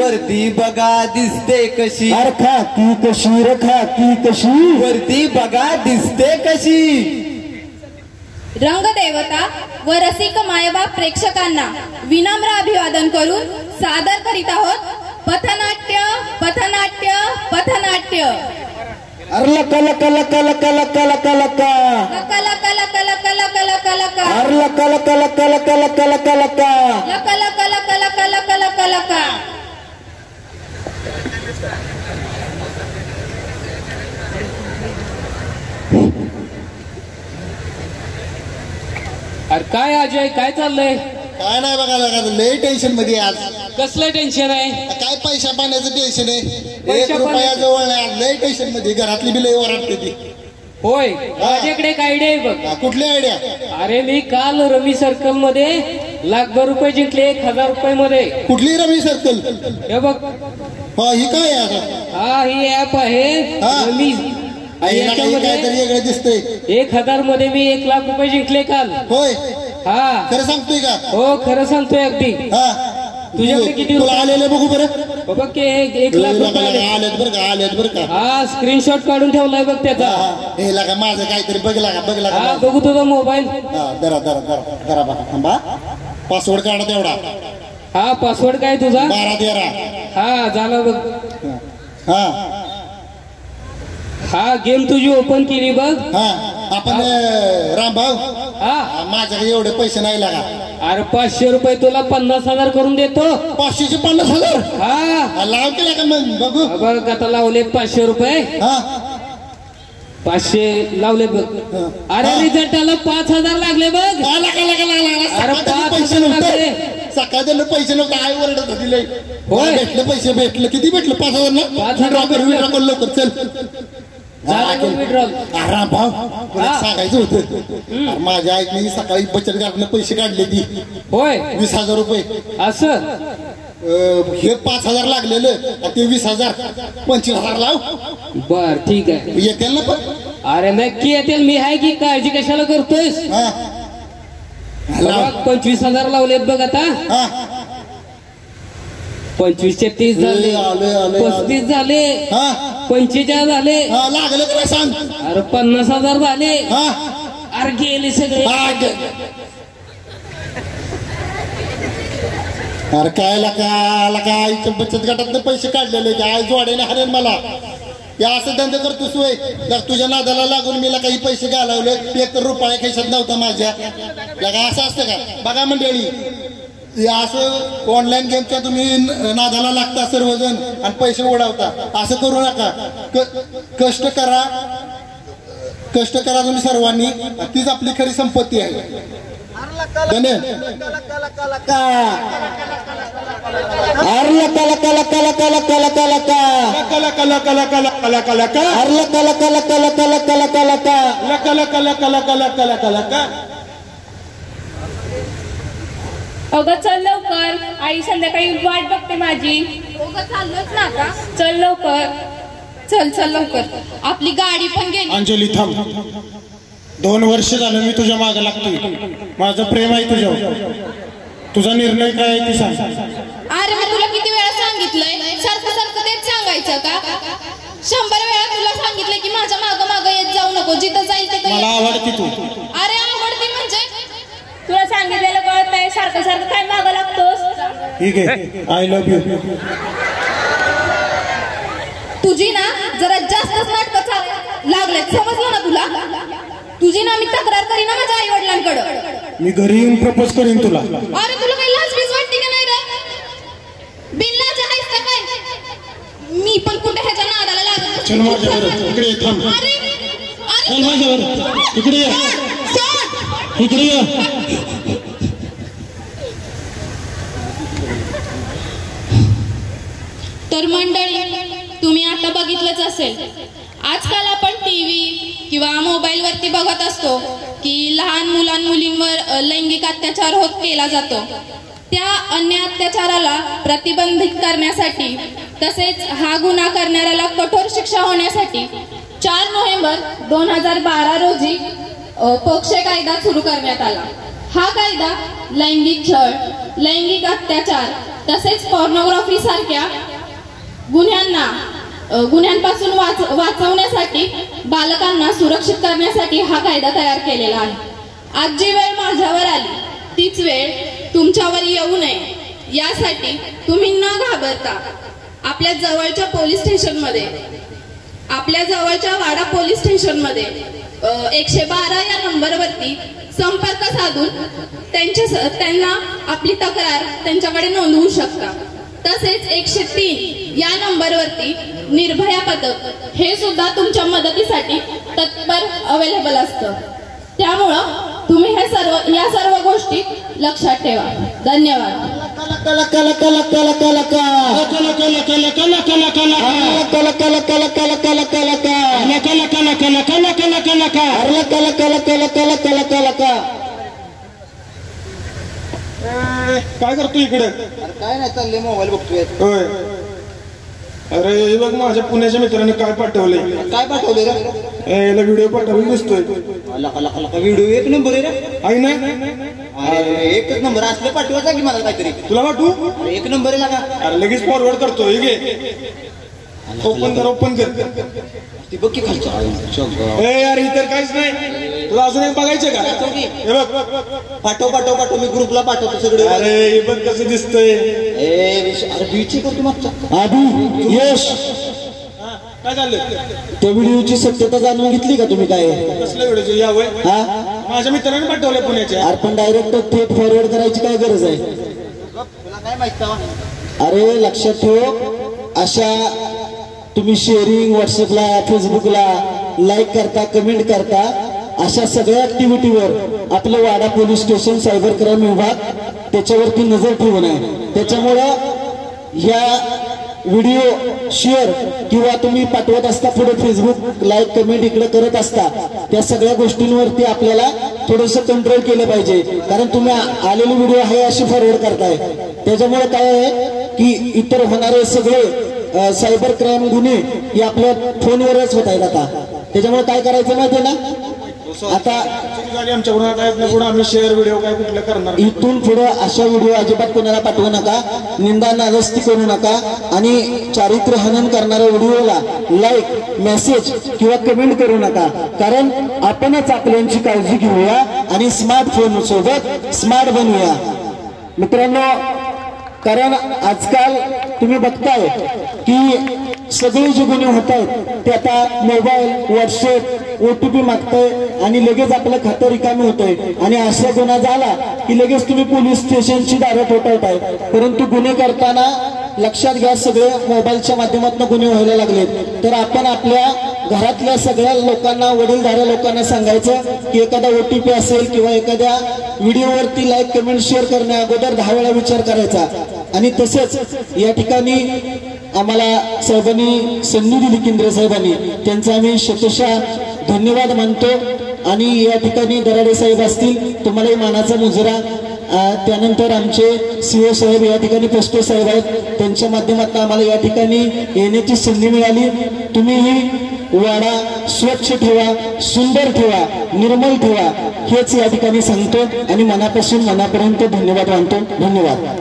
वरती बघा दिसते कशी, अरे खाकी कशी रे खाकी कशी, वरती बघा दिसते कशी. रंगदेवता व रसिक मायबाप प्रेक्षकांना विनम्र अभिवादन करून सादर करीत आहोत पथनाट्य पथनाट्य पथनाट्य. अरे लका लका लका लका लका लका लका लका लका लका लका लका लका लका, अरे लका लका लका लका लका लका लका लका लका लका लका लका लका लका. अरे काय अजय, काय चाललंय? काय नाही बघा लय टेन्शन मध्ये आज. कसलं टेन्शन आहे? काय पैसा पाण्याचं टेन्शन आहे. पैशा 1 रुपया जवळ नाही आज. लय टेन्शन मध्ये. घरातली बी लय ओरडते ती. होय, माझ्याकडे एक आयडिया आहे बघ. कुठली आयडिया? अरे मी काल रमी सर्कल मध्ये लाखभर रुपये जिंकले 1000 रुपये मध्ये. कुठली रमी सर्कल? हे बघ. हा ही काय आहे? हा ही ऍप आहे रमी. काहीतरी वेगळं दिसतंय. 1000 मध्ये मी 1 लाख रुपये जिंकले काल. होय, हा खरं सांगतोय का? हो खरं सांगतोय अगदी. हा तुझ्याकडे किती तुला आलेले बघू बरं. बघ की 1 लाख रुपये आलेत बरं का, आलेत बरं का. हा स्क्रीनशॉट काढून ठेवलाय बघ त्याचा. हे लागा माझं काहीतरी बघ लागा बघ हा लागा. बघू तुझा मोबाईल. जरा जरा जरा जरा बघा थांबा. पासवर्ड काढा तेवढा. हा पासवर्ड काय तुझा? 12-13. हा झाला बघ. हा हा गेम तुझी ओपन केली बघ. हा आपण रामभाऊ हा माझ्याकडे एवढे पैसे नाही लागा. अरे 500 रुपये तुला 50,000 करून देतो. 500चे 50,000. हा लाव केला का मग बघू. बघ आता लावले 500 रुपये. हा 500 लावले बघ. अरे रिझल्टाला 5,000 लागले बघ. अरे 5,000 लागले. सकाळ दिलं पैसे नव्हते. आई ओरडत होती लय. होय. भेटले पैसे भेटले. किती भेटले? 5,000 ना. 5,000 विड्रॉ लवकर चल. रामभाऊ सांगायचं होतं. माझ्या आईने सकाळी बचत गटाने पैसे काढले ती. होय 20,000 रुपये. असं हे 5,000 लागलेलं ते 20,000 25,000 लाव. बर ठीक आहे. येतील ना पण? अरे नक्की येतील. मी आहे की काळजी कशाला करतोयस? 25,000 लावलेत बघ आता. 25 चे 30 झाले. 35 झाले. 45 झाले. लागले काय सांग. अरे 50,000 झाले. अरे गेले सगळे. अरे काय लका आईच्या बचत गटातले पैसे काढलेले. आई जोड्याने हरेल मला. या असं धंदे करतोस वय. जर तुझ्या नादाला लागून मी काही पैसे घालवले. 1 रुपया खिशात नव्हता माझ्या. लगा असं असतं का? बघा मंडळी, असं ऑनलाईन गेमच्या तुम्ही नादाला लागता सर्वजण आणि पैसे उडवता. असं करू नका. कष्ट करा तुम्ही सर्वांनी. तीच आपली खरी संपत्ती आहे. धन्य. अगं चल लवकर, आई संध्याकाळी वाट बघते माझी. चाललोच ना आता. चल लवकर, चल चल लवकर. आपली गाडी पण गेली. अंजली थांब. 2 वर्ष झालं मी तुझ्या मागे लागतोय. माझं प्रेम आहे तुझ्यावर. तुझा निर्णय काय आहे ते सांग. अरे मी तुला किती वेळा सांगितलंय. सारखं सारखं तेच सांगायचं का? 100 वेळा तुला सांगितलंय की माझ्या मागं येत जाऊ नको. जिथं जाईल तिथं. मला आवडते तू. अरे आवडते म्हणजे तुला सांगितलेलं कळत नाही. सारखं सारखं काय मागं लागतोस? ठीक आहे. I love you. तुझी ना जरा जास्तच नाटक लागले. समजलं ना तुला? तुझी ना मी तक्रार करीन ना माझ्या आई वडिलांकडे. मी घरी येऊन प्रपोज करीन तुला. अरे तुला काही लाज बीज वाटते का नाही रे? बिनलाज आहेस का काय? मी पण कुठे ह्याच्या नादाला लागत. चल माझ्यावर. इकडे ये. थांब. चल माझ्यावर. इकडे ये. इकडे ये. तर मंडळी, तुम्ही आता बघितलंच असेल, आजकाल आपण टीव्ही किंवा मोबाईल वरती बघत असतो की लहान मुलांमुलींवर लैंगिक अत्याचार केला जातो. त्या अन्य अत्याचाराला प्रतिबंधित करण्यासाठी तसेच हा गुन्हा करणाऱ्याला कठोर शिक्षा होण्यासाठी 4 नोव्हेंबर 2012 रोजी पोक्सो कायदा सुरू करण्यात आला. हा कायदा लैंगिक छळ, लैंगिक अत्याचार तसेच पॉर्नोग्राफी सारख्या गुन्ह्यांपासून वाचवण्यासाठी बालकांना सुरक्षित करण्यासाठी हा कायदा तयार केलेला आहे. आज जी वेळ माझ्यावर आली तीच वेळ तुमच्यावर येऊ नये यासाठी तुम्ही न घाबरता आपल्या जवळच्या वाडा पोलीस स्टेशनमध्ये 112 या नंबरवरती संपर्क साधून त्यांना आपली तक्रार त्यांच्याकडे नोंदवू शकता. तसेच 103 या नंबरवरती निर्भया पथक हे सुद्धा तुमच्या मदतीसाठी तत्पर अवेलेबल असतं. त्यामुळं तुम्ही या सर्व गोष्टी लक्षात ठेवा. धन्यवाद. काय करतो इकडे? काय नाही चालले मोबाईल बघतोय. होय. अरे हे बघ माझ्या पुण्याच्या मित्राने काय पाठवलंय. काय पाठवले रे? याला व्हिडिओ पाठवून दिसतोय. व्हिडिओ एक नंबर आहे रे. आहे ना? अरे एकच नंबर असले पाठवायचा की मला काहीतरी. तुला वाटू? एक नंबर आहे लागा. अरे लगेच फॉरवर्ड करतो. हे घे. ओपन कर. ती बघ की खालच्या. ए यार इतर काहीच नाही. तुला अजून एक बघायचं का? हे बघ. पाठव मी ग्रुपला पाठवतो सगळे. अरे हे बघ कसं दिसतंय. अरे बीची करतो मागचा. आधी यश काय झालं? त्या व्हिडिओची सत्यता जाणून घेतली का तुम्ही? काय कसलं व्हिडिओ यावं? हा माझ्या मित्राने पाठवलं पुण्याच्या. अरे पण डायरेक्ट थेट फॉरवर्ड करायची काय गरज आहे? तुला काय माहिती? अरे लक्षात ठेव, अशा तुम्ही शेअरिंग व्हॉट्सअपला फेसबुकला लाईक करता कमेंट करता अशा सगळ्या ऍक्टिव्हिटीवर आपलं वाडा पोलीस स्टेशन सायबर क्राईम विभाग त्याच्यावरती नजर ठेवून आहे. त्याच्यामुळं ह्या व्हिडिओ शेअर किंवा तुम्ही पाठवत असता पुढे फेसबुक लाईक कमेंट इकडे करत असता त्या सगळ्या गोष्टींवरती आपल्याला थोडंसं कंट्रोल केलं पाहिजे. कारण तुम्ही आलेले व्हिडिओ आहे अशी फॉरवर्ड करताय. त्याच्यामुळे काय आहे की इतर होणारे सगळे सायबर क्राईम गुन्हे हे आपल्या फोनवरच होत आहेत आता. त्याच्यामुळे काय करायचं माहितीये ना, आता आम्ही शेअर व्हिडिओ काय कुठलं करणार. इथून पुढे अशा व्हिडिओ अजिबात कोणाला पाठवू नका, निंदा नादस्ती करू नका आणि चारित्र्य हनन करणाऱ्या व्हिडिओला लाईक मेसेज किंवा कमेंट करू नका. कारण आपणच आपल्यांची काळजी घेऊया आणि स्मार्टफोन सोबत स्मार्ट बनवूया मित्रांनो. कारण आजकाल तुम्ही बघताय की सगळे जे गुन्हे होत आहेत ते आता मोबाईल व्हॉट्सअप OTP मागताय आणि लगेच आपलं खातं रिकामी होतंय. आणि असा गुन्हा झाला की लगेच तुम्ही पोलीस स्टेशनची दारं ठोठावताय. परंतु गुन्हे करताना लक्षात घ्या, सगळे मोबाईलच्या माध्यमातून गुन्हे व्हायला लागलेत. तर आपण आपल्या घरातल्या सगळ्या लोकांना, वडीलधाऱ्या लोकांना सांगायचं की एखादा OTP असेल किंवा एखाद्या व्हिडिओवरती लाईक कमेंट शेअर करण्या अगोदर 10 वेळा विचार करायचा. आणि तसंच या ठिकाणी आम्हाला साहेबांनी संधी दिली, केंद्र साहेबांनी, त्यांचा आम्ही शतशः धन्यवाद मानतो. आणि या ठिकाणी दराडे साहेब असतील, तुम्हालाही मानाचा मुजरा. त्यानंतर आमचे CO साहेब या ठिकाणी पोस्टे साहेब आहेत, त्यांच्या माध्यमातून आम्हाला या ठिकाणी येण्याची संधी मिळाली. तुम्हीही वाडा स्वच्छ ठेवा, सुंदर ठेवा, निर्मल ठेवा हेच या ठिकाणी सांगतो आणि मनापासून मनापर्यंत धन्यवाद मानतो. धन्यवाद.